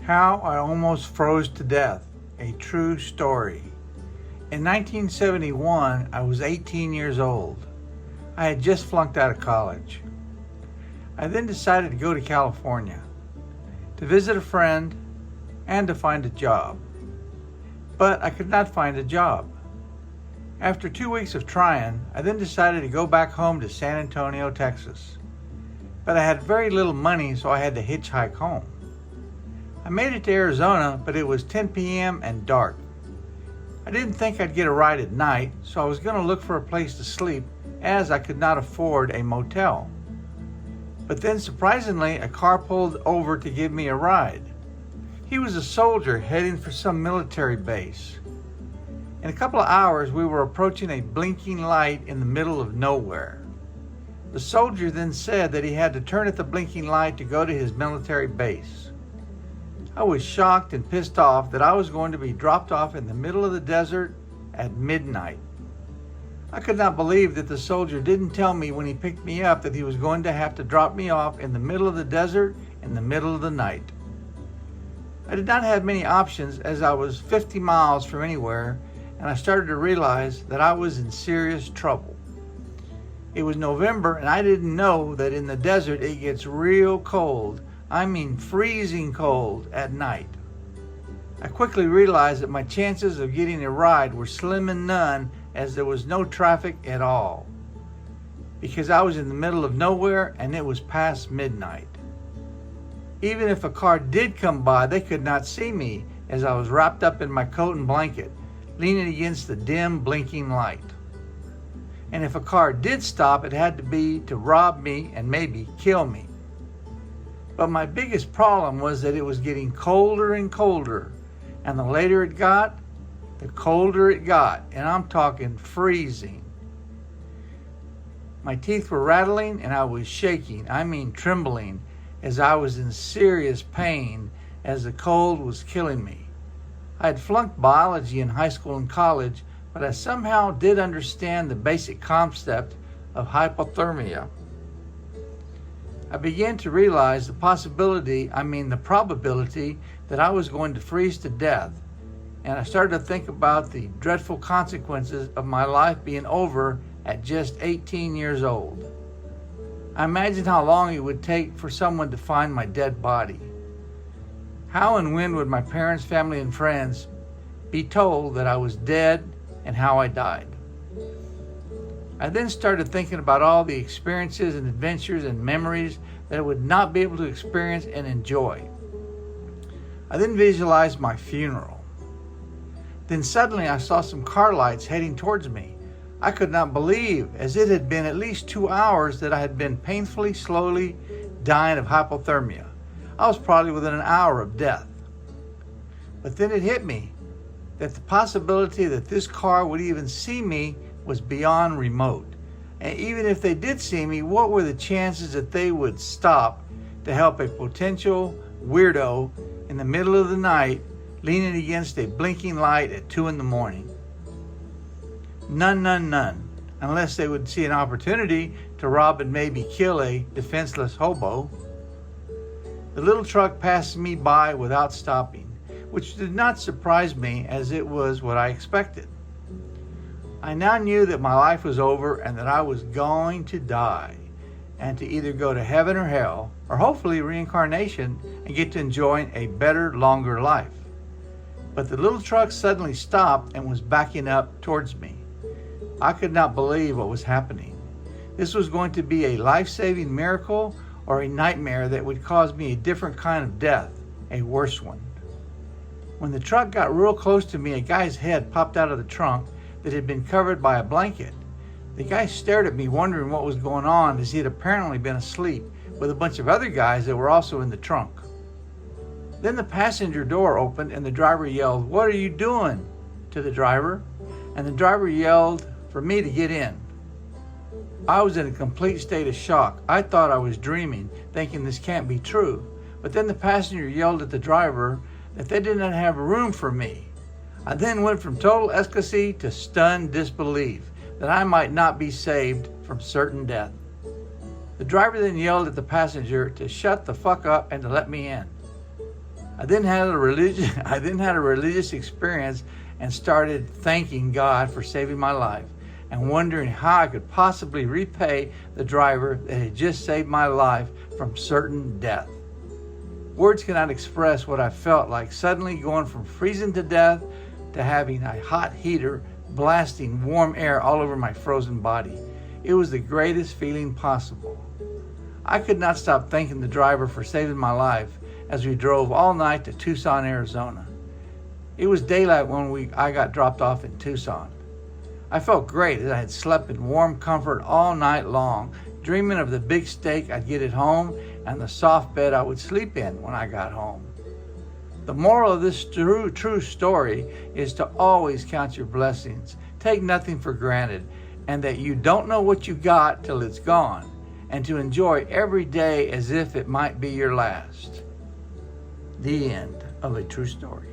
How I Almost Froze to Death, a true story. In 1971, I was 18 years old. I had just flunked out of college. I then decided to go to California to visit a friend and to find a job. But I could not find a job. After 2 weeks of trying, I then decided to go back home to San Antonio, Texas. But I had very little money, so I had to hitchhike home. I made it to Arizona, but it was 10 p.m. and dark. I didn't think I'd get a ride at night, so I was going to look for a place to sleep as I could not afford a motel. But then surprisingly, a car pulled over to give me a ride. He was a soldier heading for some military base. In a couple of hours, we were approaching a blinking light in the middle of nowhere. The soldier then said that he had to turn at the blinking light to go to his military base. I was shocked and pissed off that I was going to be dropped off in the middle of the desert at midnight. I could not believe that the soldier didn't tell me when he picked me up that he was going to have to drop me off in the middle of the desert in the middle of the night. I did not have many options as I was 50 miles from anywhere, and I started to realize that I was in serious trouble. It was November, and I didn't know that in the desert it gets real cold. I mean freezing cold at night. I quickly realized that my chances of getting a ride were slim and none, as there was no traffic at all, because I was in the middle of nowhere and it was past midnight. Even if a car did come by, they could not see me as I was wrapped up in my coat and blanket, leaning against the dim blinking light. And if a car did stop, it had to be to rob me and maybe kill me. But my biggest problem was that it was getting colder and colder, and the later it got, the colder it got, and I'm talking freezing. My teeth were rattling and I was shaking, I mean trembling, as I was in serious pain as the cold was killing me. I had flunked biology in high school and college, but I somehow did understand the basic concept of hypothermia. I began to realize the probability that I was going to freeze to death, and I started to think about the dreadful consequences of my life being over at just 18 years old. I imagined how long it would take for someone to find my dead body. How and when would my parents, family, and friends be told that I was dead and how I died? I then started thinking about all the experiences and adventures and memories that I would not be able to experience and enjoy. I then visualized my funeral. Then suddenly I saw some car lights heading towards me. I could not believe, as it had been at least 2 hours that I had been painfully, slowly dying of hypothermia. I was probably within an hour of death. But then it hit me that the possibility that this car would even see me was beyond remote. And even if they did see me, what were the chances that they would stop to help a potential weirdo in the middle of the night leaning against a blinking light at 2 a.m? None, unless they would see an opportunity to rob and maybe kill a defenseless hobo. The little truck passed me by without stopping, which did not surprise me as it was what I expected. I now knew that my life was over and that I was going to die, and to either go to heaven or hell, or hopefully reincarnation and get to enjoy a better, longer life. But the little truck suddenly stopped and was backing up towards me. I could not believe what was happening. This was going to be a life-saving miracle or a nightmare that would cause me a different kind of death, a worse one. When the truck got real close to me, a guy's head popped out of the trunk that had been covered by a blanket. The guy stared at me, wondering what was going on, as he had apparently been asleep with a bunch of other guys that were also in the trunk. Then the passenger door opened and the driver yelled, "What are you doing?" to the driver, and the driver yelled for me to get in. I was in a complete state of shock. I thought I was dreaming, thinking this can't be true. But then the passenger yelled at the driver that they did not have room for me. I then went from total ecstasy to stunned disbelief that I might not be saved from certain death. The driver then yelled at the passenger to shut the fuck up and to let me in. I then had a religious experience and started thanking God for saving my life and wondering how I could possibly repay the driver that had just saved my life from certain death. Words cannot express what I felt like suddenly going from freezing to death to having a hot heater blasting warm air all over my frozen body. It was the greatest feeling possible. I could not stop thanking the driver for saving my life as we drove all night to Tucson, Arizona. It was daylight when I got dropped off in Tucson. I felt great as I had slept in warm comfort all night long, dreaming of the big steak I'd get at home and the soft bed I would sleep in when I got home. The moral of this true story is to always count your blessings, take nothing for granted, and that you don't know what you got till it's gone, and to enjoy every day as if it might be your last. The end of a true story.